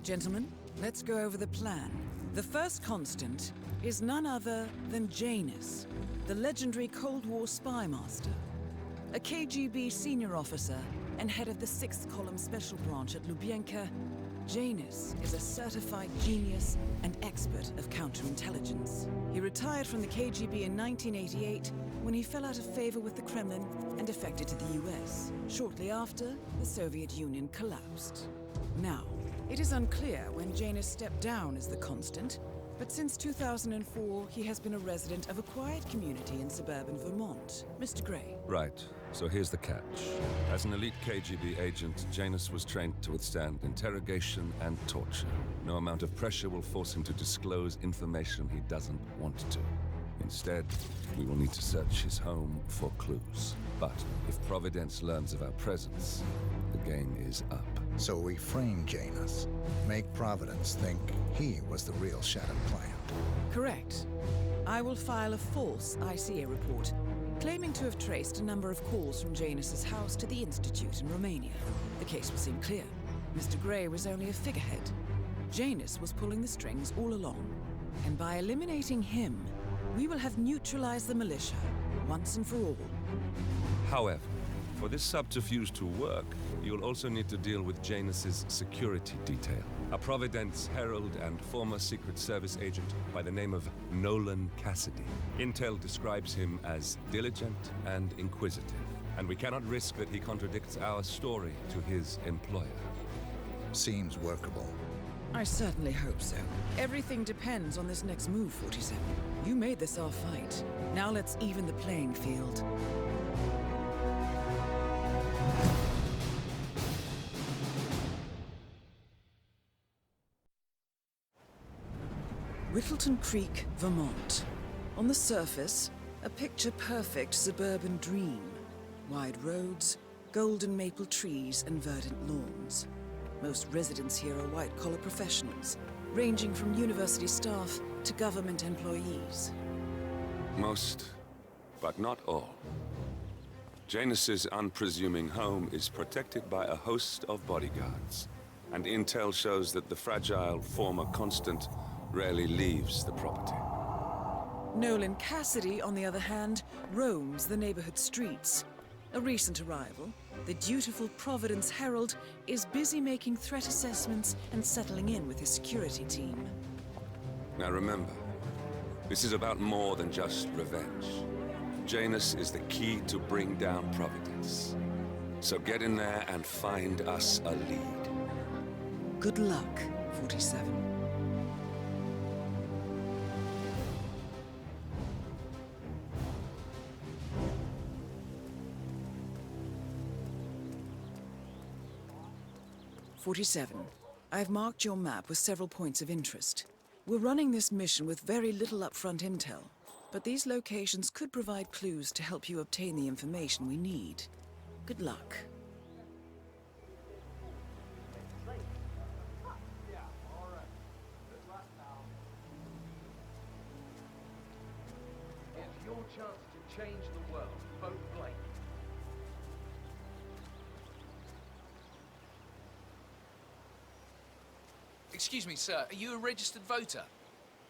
Gentlemen, let's go over the plan. The first constant is none other than Janus, the legendary Cold War spy master. A KGB senior officer and head of the 6th Column Special Branch at Lubyanka, Janus is a certified genius and expert of counterintelligence. He retired from the KGB in 1988 when he fell out of favor with the Kremlin and defected to the US, shortly after the Soviet Union collapsed. Now, it is unclear when Janus stepped down as the constant, but since 2004, he has been a resident of a quiet community in suburban Vermont. Mr. Gray. Right. So here's the catch. As an elite KGB agent, Janus was trained to withstand interrogation and torture. No amount of pressure will force him to disclose information he doesn't want to. Instead, we will need to search his home for clues. But if Providence learns of our presence, the game is up. So we frame Janus, make Providence think he was the real shattered plant. Correct. I will file a false ICA report, claiming to have traced a number of calls from Janus's house to the Institute in Romania. The case will seem clear. Mr. Gray was only a figurehead. Janus was pulling the strings all along. And by eliminating him, we will have neutralized the militia, once and for all. However, for this subterfuge to work, you'll also need to deal with Janus's security detail. A Providence herald and former Secret Service agent by the name of Nolan Cassidy. Intel describes him as diligent and inquisitive, and we cannot risk that he contradicts our story to his employer. Seems workable. I certainly hope so. Everything depends on this next move, 47. You made this our fight. Now let's even the playing field. Whittleton Creek, Vermont. On the surface, a picture-perfect suburban dream. Wide roads, golden maple trees, and verdant lawns. Most residents here are white-collar professionals, ranging from university staff to government employees. Most, but not all. Janus's unpresuming home is protected by a host of bodyguards, and intel shows that the fragile former constant rarely leaves the property. Nolan Cassidy, on the other hand, roams the neighborhood streets. A recent arrival, the dutiful Providence Herald is busy making threat assessments and settling in with his security team. Now remember, this is about more than just revenge. Janus is the key to bring down Providence. So get in there and find us a lead. Good luck, 47. I've marked your map with several points of interest. We're running this mission with very little upfront intel, but these locations could provide clues to help you obtain the information we need. Good luck. It's your chance to change the world. Vote Blake. Excuse me, sir. Are you a registered voter?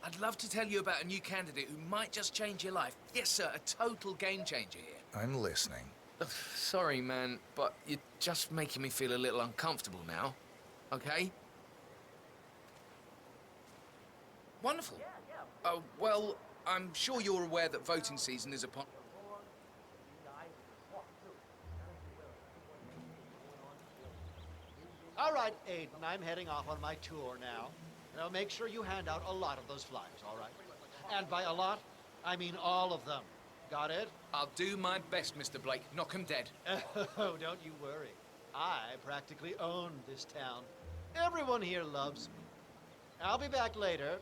I'd love to tell you about a new candidate who might just change your life. Yes, sir. A total game changer here. I'm listening. Sorry, man, but you're just making me feel a little uncomfortable now. Okay? Wonderful. Well, I'm sure you're aware that voting season is upon... All right, Aiden, I'm heading off on my tour now. Now make sure you hand out a lot of those flyers, all right? And by a lot, I mean all of them. Got it? I'll do my best, Mr. Blake. Knock 'em dead. Oh, don't you worry. I practically own this town. Everyone here loves me. I'll be back later.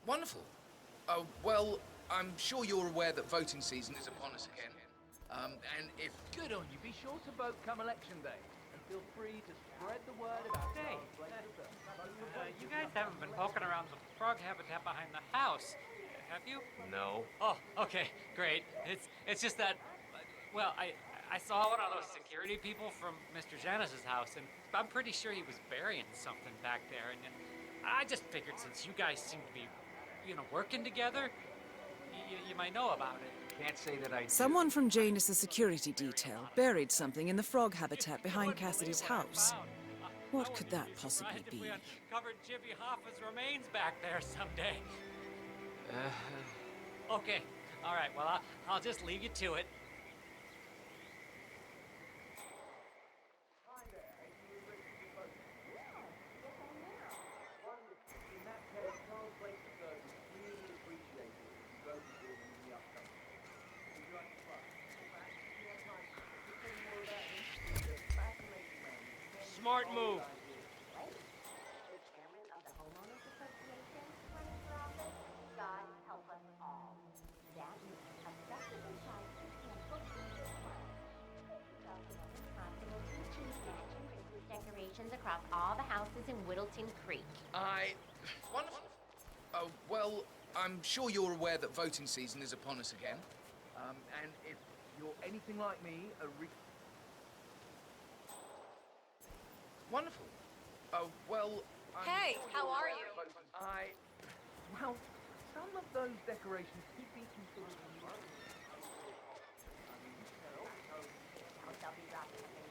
Wonderful. Well, I'm sure you're aware that voting season is upon us again. And if... Good on you. Be sure to vote come election day. And feel free to spread the word about... Hey, you guys haven't been poking around the frog habitat behind the house, have you? No. Oh, okay, great. It's just that, well, I saw one of those security people from Mr. Janice's house, and I'm pretty sure he was burying something back there. And I just figured since you guys seem to be, working together, you might know about it. Can't say that I do. Someone from Janus's security detail buried something in the frog habitat behind Cassidy's house. What could that possibly be? If we uncovered Jimmy Hoffa's remains back there someday. Okay, all right, well, I'll just leave you to it. Smart move. Chairman of the Homeowners Association running for office. God help us all. That means effectively possible to achieve matching Christmas decorations across all the houses in Whittleton Creek. Wonderful. Oh, well, I'm sure you're aware that voting season is upon us again. And if you're anything like me, Wonderful. Oh, well, Hey, how are you? Well, some of those decorations could be considered They'll be dropping the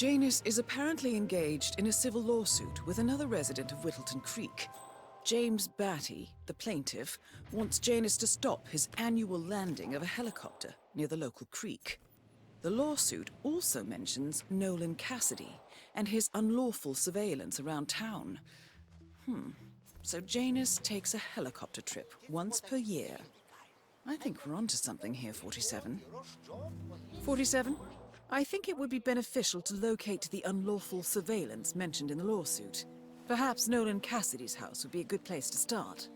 Janus is apparently engaged in a civil lawsuit with another resident of Whittleton Creek. James Batty, the plaintiff, wants Janus to stop his annual landing of a helicopter near the local creek. The lawsuit also mentions Nolan Cassidy and his unlawful surveillance around town. So Janus takes a helicopter trip once per year. I think we're onto something here, 47. 47, I think it would be beneficial to locate the unlawful surveillance mentioned in the lawsuit. Perhaps Nolan Cassidy's house would be a good place to start.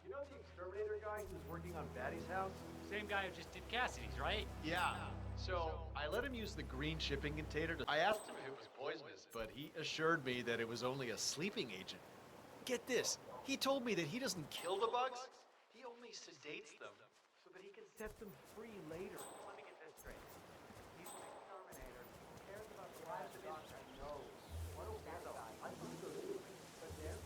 You know the exterminator guy who's working on Batty's house? Same guy who just did Cassidy's, right? Yeah. So I let him use the green shipping container. I asked him if it was poisonous, but he assured me that it was only a sleeping agent. Get this, he told me that he doesn't kill the bugs, he only sedates them so that he can set them free later. Let me get this straight. He's an exterminator. Who cares about the lives of innocents? No. What a weirdo. I think so too. But there's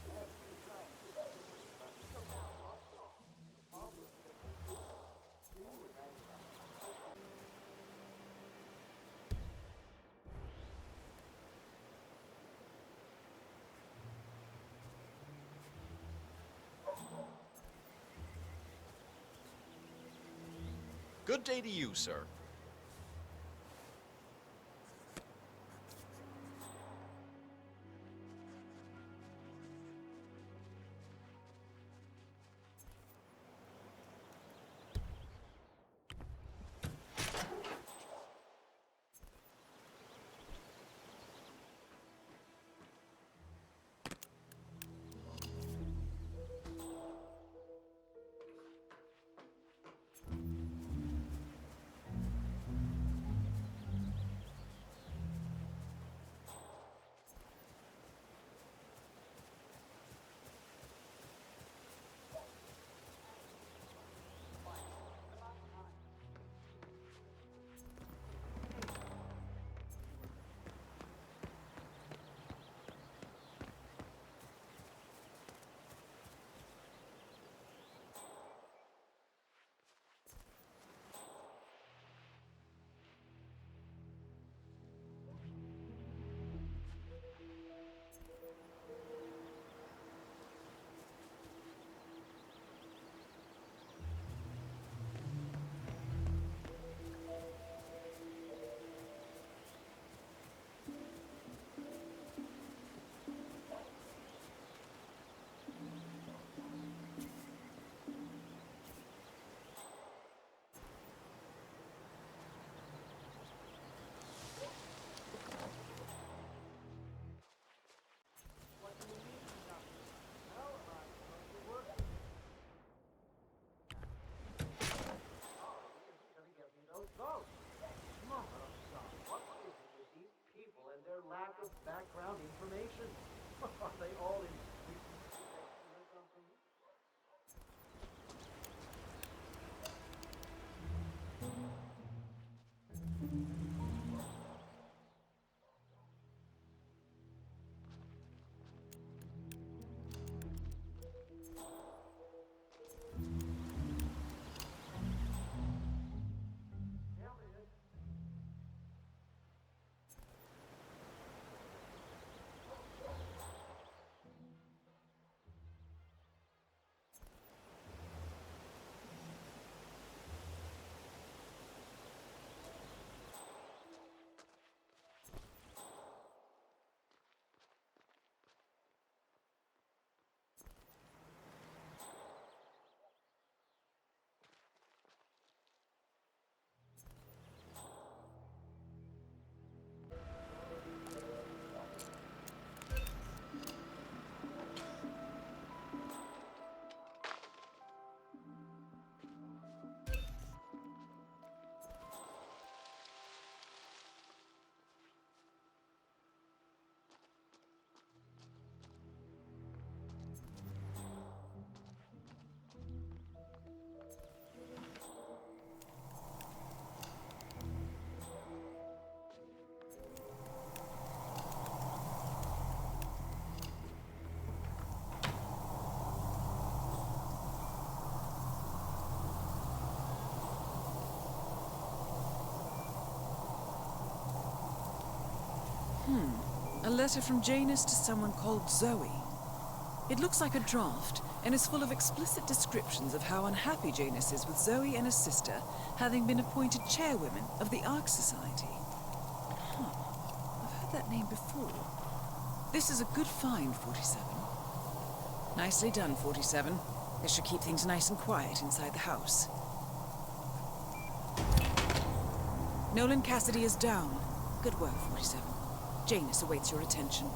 Good day to you, sir. letter from Janus to someone called Zoe. It looks like a draft and is full of explicit descriptions of how unhappy Janus is with Zoe and her sister having been appointed chairwomen of the Ark Society. Huh. I've heard that name before. This is a good find, 47. Nicely done, 47. This should keep things nice and quiet inside the house. Nolan Cassidy is down. Good work, 47. Janus awaits your attention.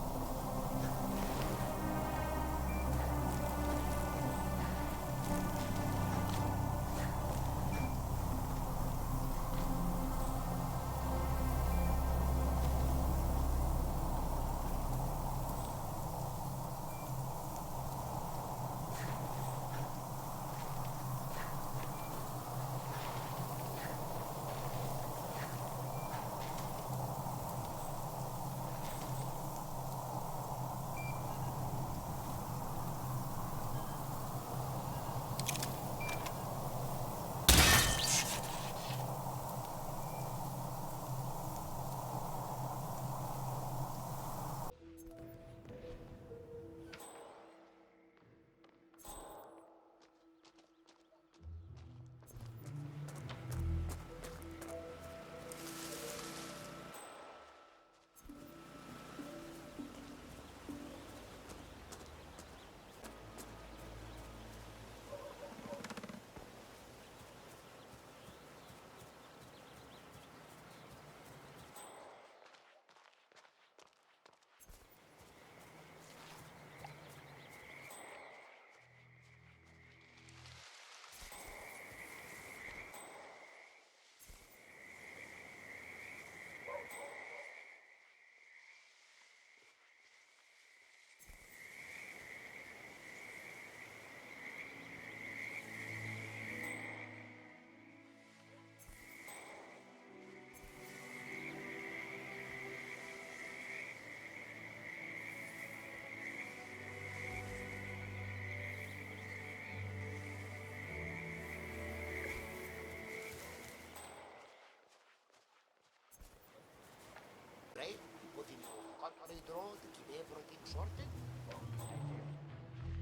Right? Putting cutlery draw to keep everything sorted.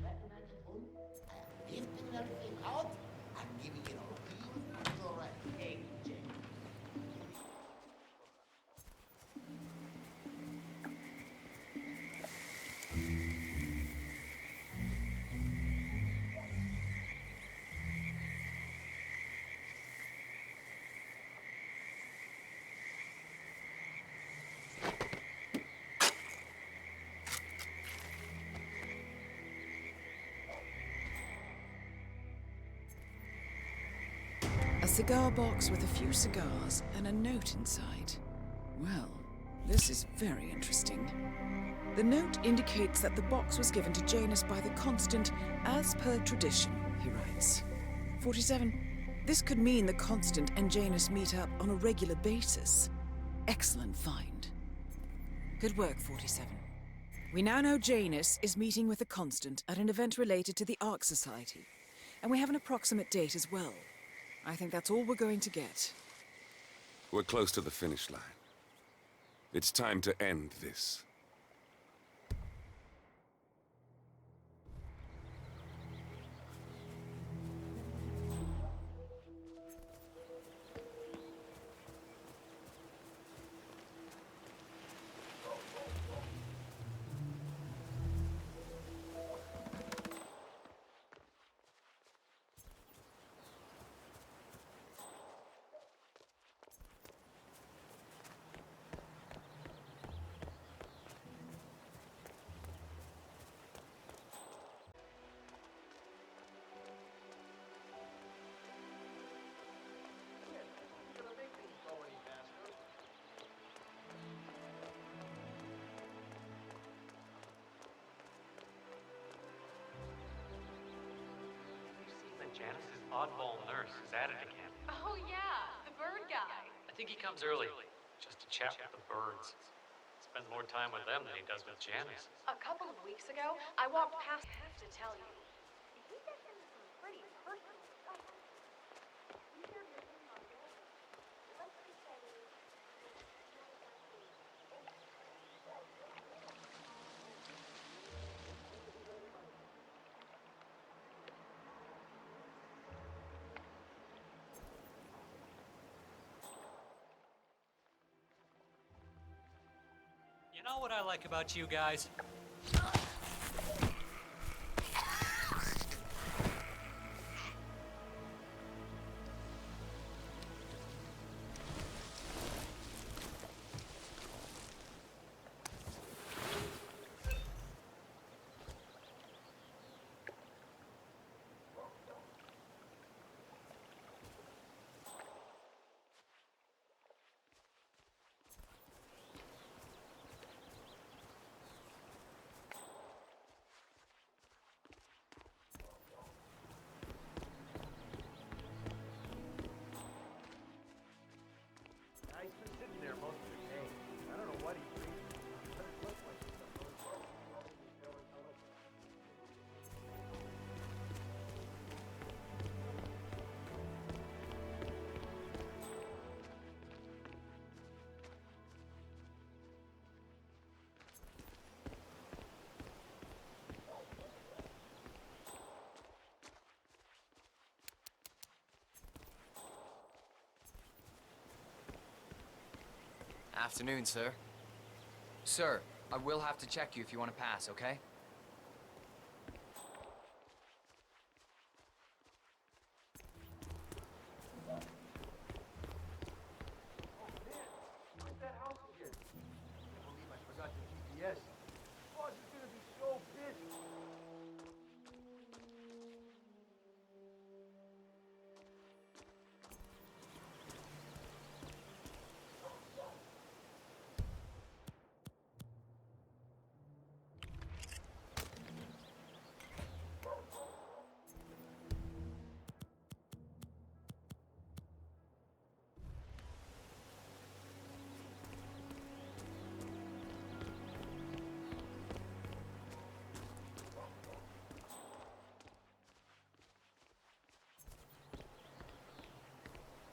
I am lifting everything out and giving it a real thorough egg check. A cigar box with a few cigars and a note inside. Well, this is very interesting. The note indicates that the box was given to Janus by the Constant as per tradition, he writes. 47. This could mean the Constant and Janus meet up on a regular basis. Excellent find. Good work, 47. We now know Janus is meeting with the Constant at an event related to the Ark Society, and we have an approximate date as well. I think that's all we're going to get. We're close to the finish line. It's time to end this. Janice's oddball nurse is at it again. Oh, yeah, the bird guy. I think he comes early, just to chat with the birds. Spends more time with them than he does with Janice. A couple of weeks ago, I walked past. I have to tell you, he gets into some pretty personal stuff. You hear your thing on your let's just say know what I like about you guys? He's been sitting there most of the day. I don't know what he's reading, but it looks like he's supposed to. Afternoon, sir. Sir, I will have to check you if you want to pass, okay? Where's that house again? I can't believe I forgot the GPS. Boss is gonna be so pissed.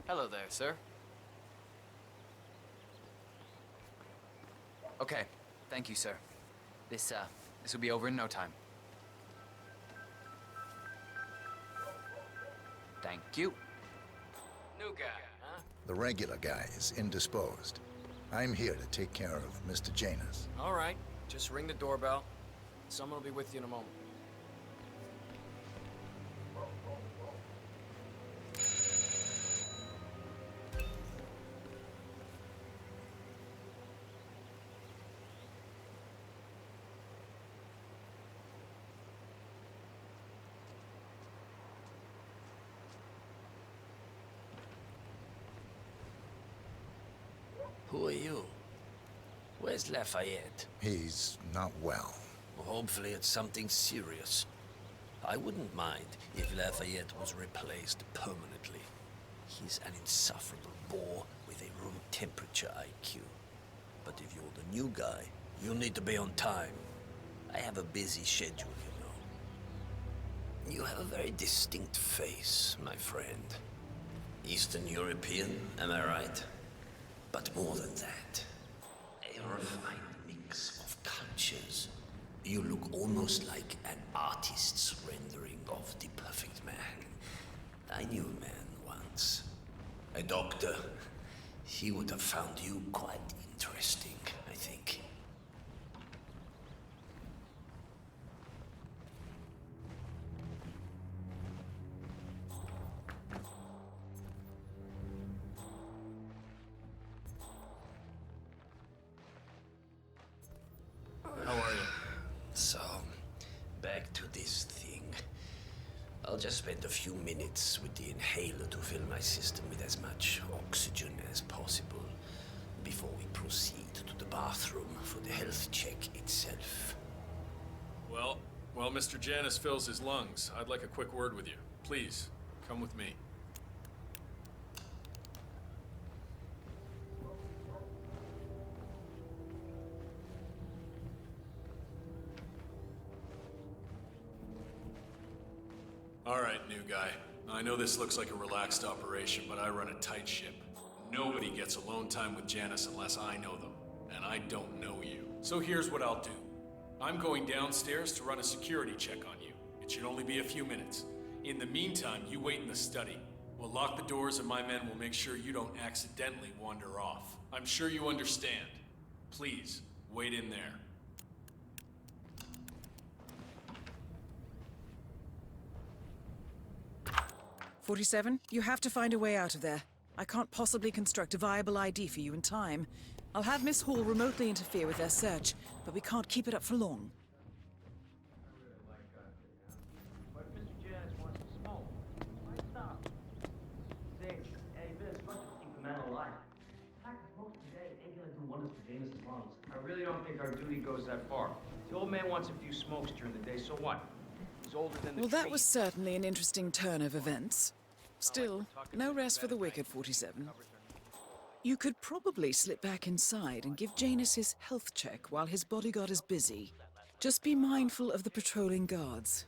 Hello there, sir. Okay, thank you, sir. This will be over in no time. Thank you. New guy, huh? The regular guy is indisposed. I'm here to take care of Mr. Janus. All right, just ring the doorbell. Someone will be with you in a moment. Who are you? Where's Lafayette? He's not well. Well, hopefully it's something serious. I wouldn't mind if Lafayette was replaced permanently. He's an insufferable bore with a room temperature IQ. But if you're the new guy, you'll need to be on time. I have a busy schedule, you know. You have a very distinct face, my friend. Eastern European, am I right? But more than that, a refined mix of cultures. You look almost like an artist's rendering of the perfect man. I knew a man once, a doctor. He would have found you quite interesting, I think. How are you? So, back to this thing. I'll just spend a few minutes with the inhaler to fill my system with as much oxygen as possible before we proceed to the bathroom for the health check itself. Well, while Mr. Janus fills his lungs, I'd like a quick word with you. Please, come with me. All right, new guy. I know this looks like a relaxed operation, but I run a tight ship. Nobody gets alone time with Janus unless I know them, and I don't know you. So here's what I'll do. I'm going downstairs to run a security check on you. It should only be a few minutes. In the meantime, you wait in the study. We'll lock the doors and my men will make sure you don't accidentally wander off. I'm sure you understand. Please, Wait in there. 47, you have to find a way out of there. I can't possibly construct a viable ID for you in time. I'll have Miss Hall remotely interfere with their search, but we can't keep it up for long. But Mr. Janice wants to smoke. Why stop? Say, hey, Vince, let's keep the man alive. In fact, most today ain't gonna do wonders for Janus's lungs. I really don't think our duty goes that far. The old man wants a few smokes during the day, so what? He's older than the Well, that trees. was certainly an interesting turn of events. Still, no rest for the wicked, 47. You could probably slip back inside and give Janus his health check while his bodyguard is busy. Just be mindful of the patrolling guards.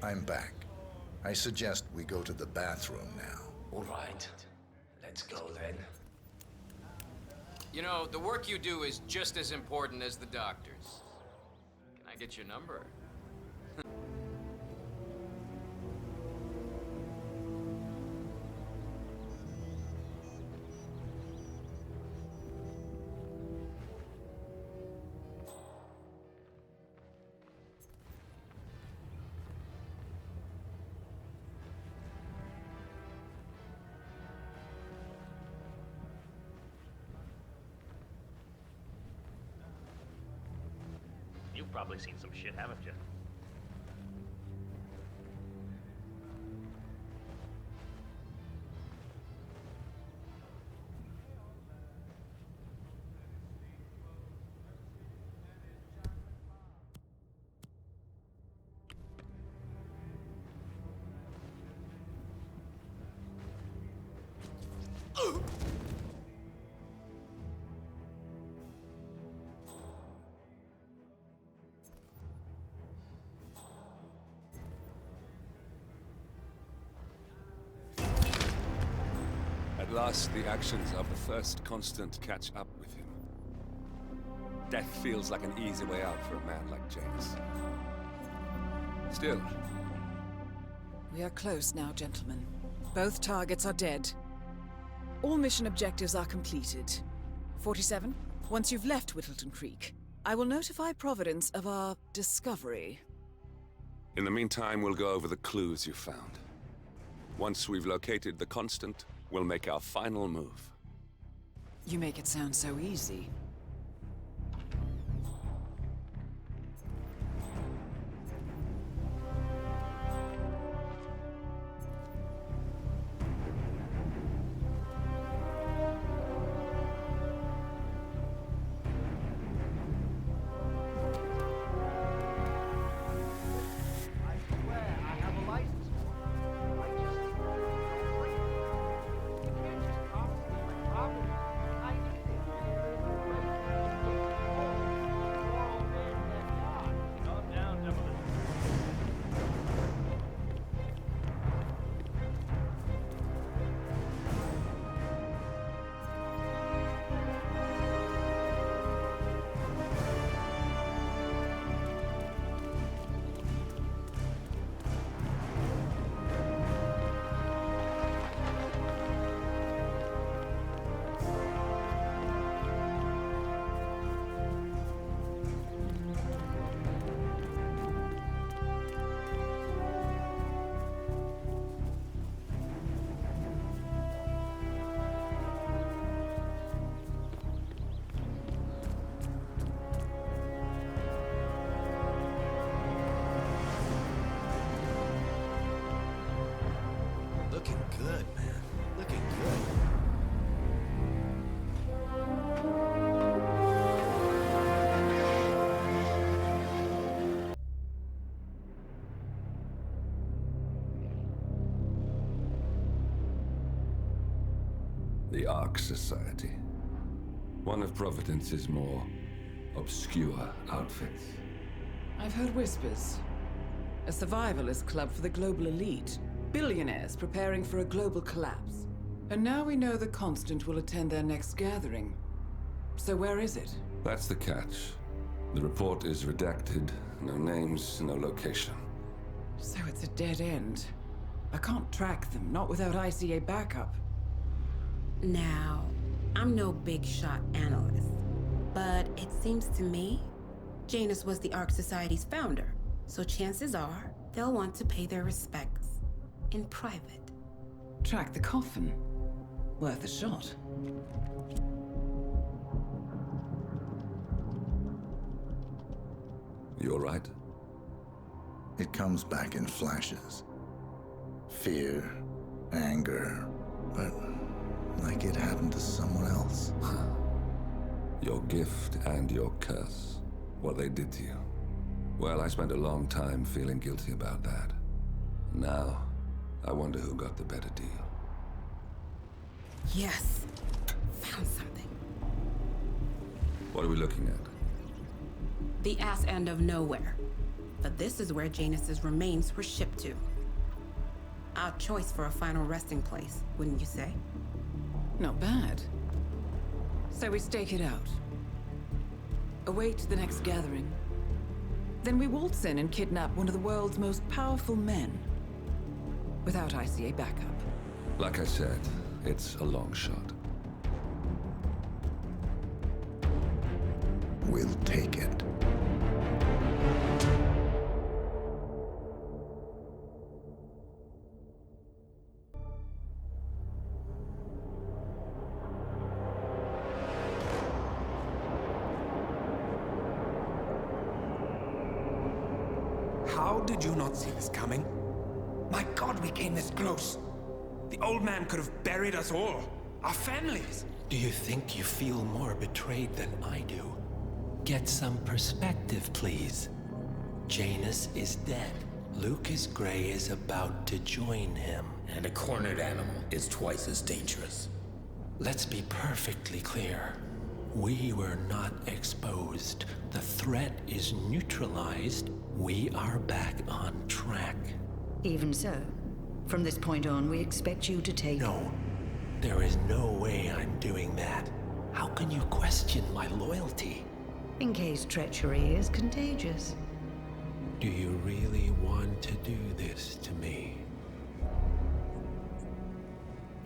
I'm back. I suggest we go to the bathroom now. All right. Let's go then. You know, the work you do is just as important as the doctor's. Can I get your number? You've probably seen some shit, haven't you? At last, the actions of the first constant catch up with him. Death feels like an easy way out for a man like Janus. Still, We are close now, gentlemen. Both targets are dead. All mission objectives are completed. 47, once you've left Whittleton Creek, I will notify Providence of our discovery. in the meantime, we'll go over the clues you found. Once we've located the constant, we'll make our final move. You make it sound so easy. The Ark Society. One of Providence's more obscure outfits. I've heard whispers. A survivalist club for the global elite. Billionaires preparing for a global collapse. And now we know the Constant will attend their next gathering. So where is it? That's the catch. The report is redacted. No names, no location. So it's a dead end. I can't track them, not without ICA backup. Now, I'm no big shot analyst, but it seems to me Janus was the Ark Society's founder, so chances are they'll want to pay their respects in private. Track the coffin. Worth a shot. You all right? It comes back in flashes. Fear, anger, but like it happened to someone else. Your gift and your curse. What they did to you. Well, I spent a long time feeling guilty about that. Now, I wonder who got the better deal. Yes. Found something. What are we looking at? The ass end of nowhere. But this is where Janus's remains were shipped to. Our choice for a final resting place, wouldn't you say? Not bad. So we stake it out. Await the next gathering. Then we waltz in and kidnap one of the world's most powerful men. Without ICA backup. Like I said, it's a long shot. We'll take it. How did you not see this coming? My God, we came this close. The old man could have buried us all. Our families. Do you think you feel more betrayed than I do? Get some perspective, please. Janus is dead. Lucas Gray is about to join him. And a cornered animal is twice as dangerous. Let's be perfectly clear. We were not exposed. The threat is neutralized. We are back on track. Even so, from this point on, we expect you to take... No. There is no way I'm doing that. How can you question my loyalty? In case treachery is contagious. Do you really want to do this to me?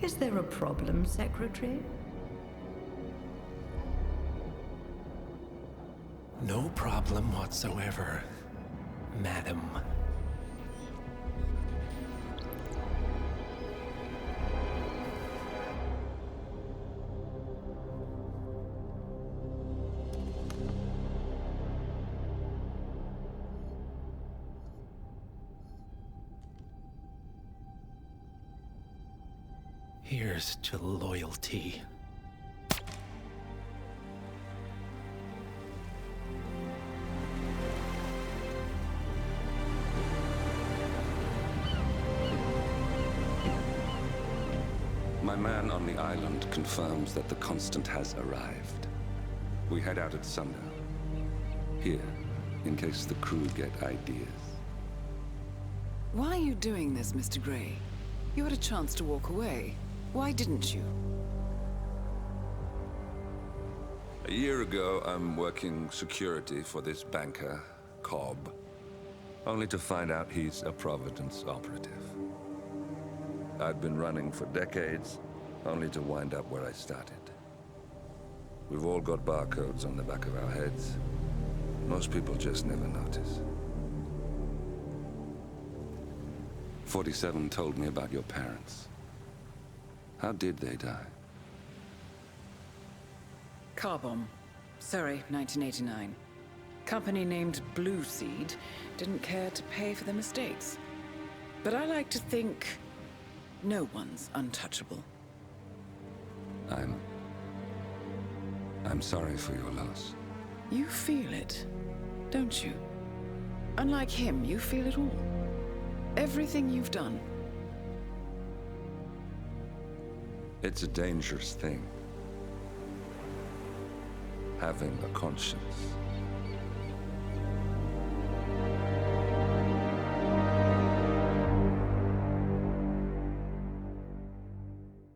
Is there a problem, Secretary? No problem whatsoever, Madam. Here's to loyalty. My man on the island confirms that the Constant has arrived. We head out at sundown. Here, in case the crew get ideas. Why are you doing this, Mr. Gray? You had a chance to walk away. Why didn't you? A year ago, I'm working security for this banker, Cobb, only to find out he's a Providence operative. I'd been running for decades, only to wind up where I started. We've all got barcodes on the back of our heads. Most people just never notice. 47 told me about your parents. How did they die? Car bomb. Surrey, 1989. Company named Blue Seed didn't care to pay for their mistakes. But I like to think no one's untouchable. I'm sorry for your loss. You feel it, don't you? Unlike him, you feel it all. Everything you've done. It's a dangerous thing. Having a conscience.